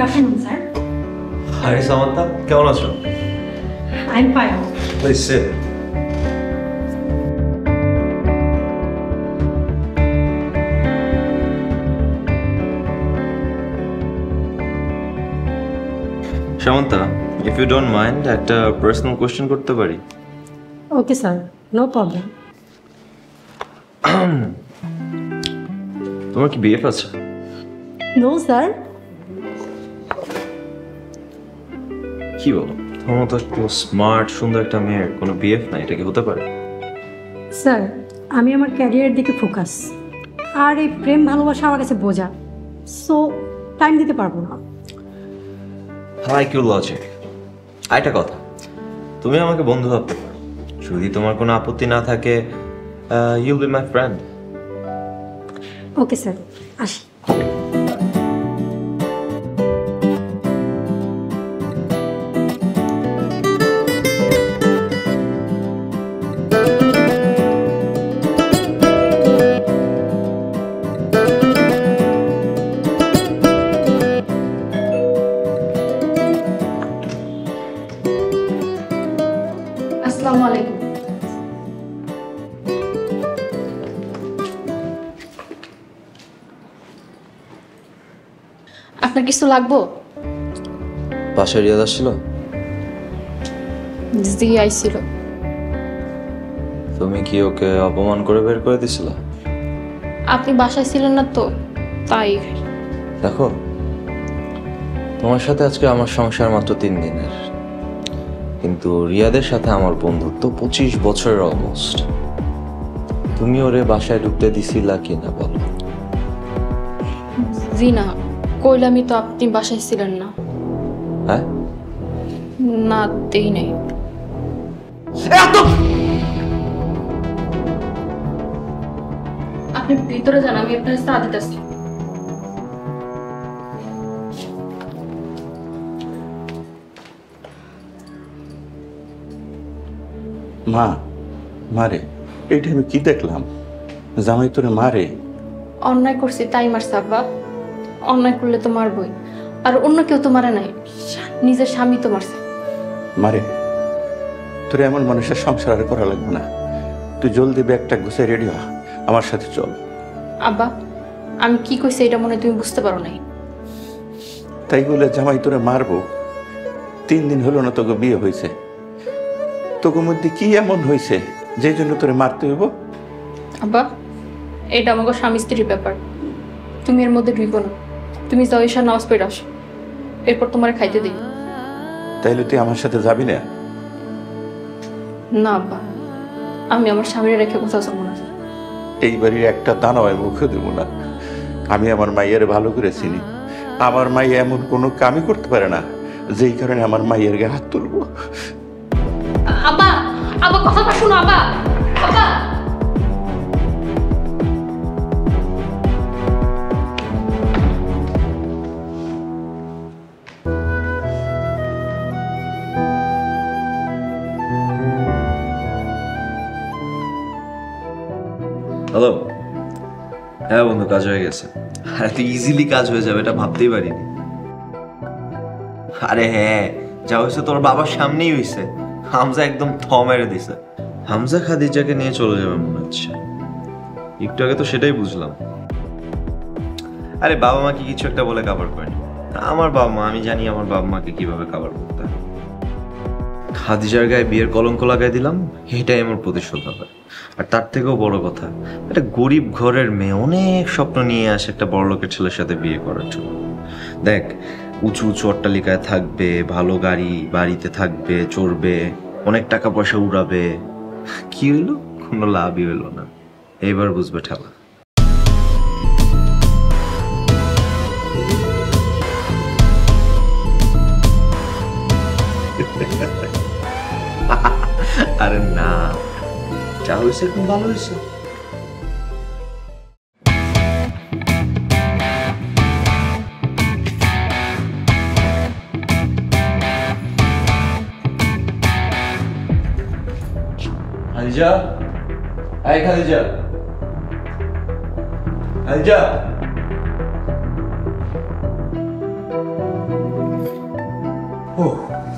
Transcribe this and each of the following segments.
afternoon, sir. Hi, Samantha. কেমন আছো? I'm fine. Please sit. Samantha, if you don't mind, একটা personal question করতে পারি? Okay, sir. No problem. তোমার কি বিএফ আছে? No, sir. কি বলো? তোমার তো স্মার্ট সুন্দর একটা মেয়ের কোনো বিএফ নাই, এটা কি হতে পারে? স্যার, আমি আমার ক্যারিয়ারের দিকে ফোকাস। আর এই প্রেম ভালোবাসা আমার কাছে বোঝা। সো টাইম দিতে পারবো না। Like your logic. আরেকটা কথা, তুমি আমাকে বন্ধু ভাবতে পারো, যদি তোমার কোনো আপত্তি না থাকে। You'll be my friend. Okay sir, আসি। আসসালামু আলাইকুম। আপনার কিছু লাগবো? বাসায় রিয়াদ আসছিল? জি আইছিল। তুমি কি ওকে অপমান করে বের করে দিছিলা? আপনি বাসায় ছিলেন না তো, তাই। দেখো, তোমার সাথে আজকে আমার সংসার মাত্র 3 দিনের, কিন্তু রিয়াদের সাথে আমার বন্ধুত্ব 25 বছরের অলমোস্ট। তুমি ওরে বাসায় ঢুকতে দিছিলা কিনা বলো? জি না, কইলামই তো আপনি বাসায় ছিলেন না। হ্যাঁ না, দেই নাই। আপনি ভিতরে যান, আমি আপনার চা দিতেছি। মা, মারে, এইটা আমি কি দেখলাম? জামাই তোরে মারে? অন্যায় করছি তাই মারছে আব্বা। অন্যায় করলে তো মারবই, আর অন্য কেউ তো মারে নাই, নিজের স্বামী তো মারছে। মারে, তোরে এমন মানুষের সংসার আর করা লাগবে না। তুই জলদি ব্যাগটা গুছিয়ে রেডি হ, আমার সাথে চল। আব্বা, আমি কি কইছি এটা মনে হয় তুমি বুঝতে পারো নাই। তাই বলে জামাই তোরে মারবো? 3 দিন হলো না তোকে বিয়ে হয়েছে, তোকে মধ্যে কি এমন হয়েছে যে জন্য তোরে মারতে হইব? আব্বা, এটা আমাকে স্বামী স্ত্রীর ব্যাপার, তুমি এর মধ্যে ঢুকো না। তুমি যাও, এসে নামাজ পড়ে আসো, এরপর তোমার খাইতে দিই। তাইলে তুই আমার সাথে যাবি না? না আব্বা, আমি আমার স্বামীর রেখে কোথাও যাবো না। এই বাড়ির একটা দানাও আমি মুখে দেবো না। আমি আমার মাইয়ের ভালো করে চিনি। আমার মাইয়া এমন কোনো কামই করতে পারে না যেই কারণে আমার মাইয়ের গায়ে হাত তুলবো। আব্বা, আব্বা কথাটা শুনো আব্বা। আব্বা, হ্যালো। হ্যাঁ বন্ধু, কাজ হয়ে গেছে। এত ইজিলি কাজ হয়ে যাবে এটা ভাবতেই পারিনি। আরে হ্যাঁ, যা হয়েছে তোর বাবার সামনেই হয়েছে। হামজা একদম থ মেরে দিছে। হামজা খাদিজাকে নিয়ে চলে যাবে মনে হচ্ছে। একটু আগে তো সেটাই বুঝলাম। আরে বাবা মা কি কিছু একটা বলে কাভার করেনি। আমার বাবা মা, আমি জানি আমার বাবা মাকে কিভাবে কাভার করতে হয়। খাদিজার গায়ে বিয়ের কলঙ্ক লাগাই দিলাম, এটাই আমার প্রতিশোধ হবে। আর তার থেকেও বড় কথা, একটা গরিব ঘরের মেয়ে অনেক স্বপ্ন নিয়ে আসে একটা বড়লোকের ছেলের সাথে বিয়ে করার জন্য। দেখ, উঁচু উঁচু অট্টালিকায় থাকবে, ভালো গাড়ি বাড়িতে থাকবে, চড়বে, অনেক টাকা পয়সা উড়াবে। কি হইলো? কোনো লাভই হইলো না। এইবার বুঝবে ঠেলা। আরে না, যা হয়েছে একদম ভালো হয়েছে। খাদিজা, এই খাদিজা, খাদিজা। ও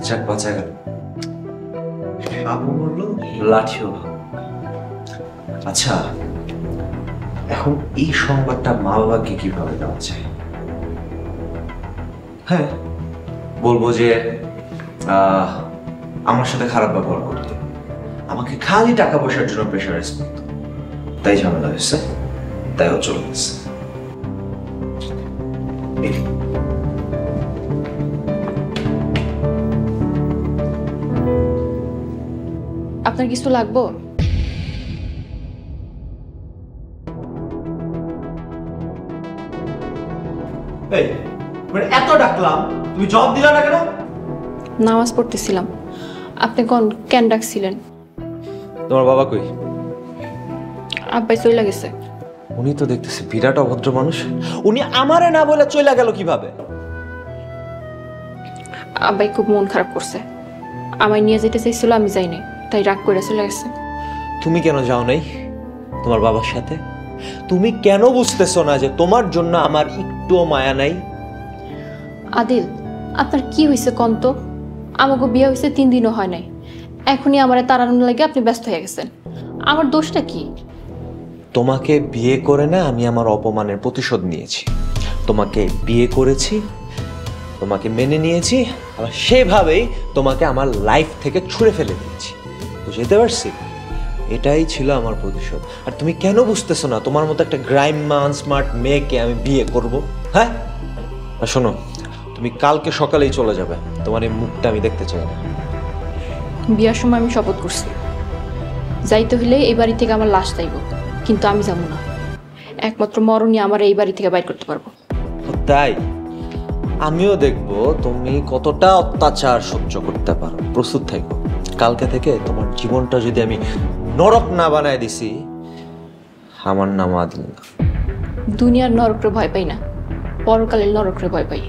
যাক বাঁচা গেল। সাপও মরলো, লাঠিও ভাঙলো। আচ্ছা, এখন এই সংবাদটা মা বাবাকে কিভাবে দেওয়া যায়? হ্যাঁ, বলবো যে আমার সাথে খারাপ ব্যবহার করতো, আমাকে খালি টাকা পয়সার জন্য প্রেশারাইজ করতো, তাই ঝামেলা হয়েছে, তাই ও চলে গেছে। আপনার কিছু লাগবো? এই মানে এত ডাকলাম, তুমি জবাব দিলা না কেন? নামাজ পড়তেছিলাম। আপনি কেন ডাকছিলেন? তোমার বাবা কই? আব্বাই চলে গেছে। উনি তো দেখতেছি বিরাট অভদ্র মানুষ। উনি আমারে না বলে চলে গেল কিভাবে? আব্বাই খুব মন খারাপ করছে, আমায় নিয়ে যেতে চাইছিল, আমি যাইনি, তাই রাগ করে চলে গেছে। তুমি কেন যাও নাই তোমার বাবার সাথে? তুমি কেন বুঝতেছো না যে তোমার জন্য আমার একটুও মায়া নাই? আদিল, আপনার কি হয়েছে কন্ত? আমাকে বিয়ে হয়েছে 3 দিনও হয় নাই, এখনই আমার তাড়ানোর লাগে আপনি ব্যস্ত হয়ে গেছেন। আমার দোষটা কি? তোমাকে বিয়ে করে না আমি আমার অপমানের প্রতিশোধ নিয়েছি। তোমাকে বিয়ে করেছি, তোমাকে মেনে নিয়েছি, আবার সেভাবেই তোমাকে আমার লাইফ থেকে ছুঁড়ে ফেলে দিয়েছি। বুঝতে পারছি? এটাই ছিল আমার প্রতিশোধ। আর তুমি কেন বুঝতেছো না তোমার মতো একটা গ্রাইমমান স্মার্ট মেয়েকে আমি বিয়ে করব? হ্যাঁ, আর শোনো, তুমি কালকে সকালেই চলে যাবে, তোমার এই মুখটা আমি দেখতে চাই না। বিয়ার সময় আমি শপথ করছি, যাইতে হলে এই বাড়ি থেকে আমার লাশ চাইব, কিন্তু আমি যাবো না। একমাত্র মরণই আমার এই বাড়ি থেকে বাইর করতে পারবো। তাই আমিও দেখবো তুমি কতটা অত্যাচার সহ্য করতে পারো। প্রস্তুত থাকো, কালকে থেকে তোমার জীবনটা যদি আমি নরক না বানায় দিছি, আমার নাম আদিল না। দুনিয়ার নরকরে ভয় পাই না, পরকালের নরকরে ভয় পাই,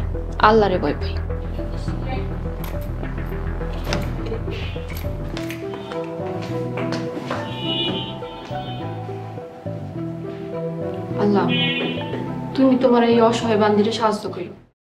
আল্লাহরে ভয় পাই। আল্লাহ, তুমি তোমার এই অসহায় বান্দিরে সাহায্য করো।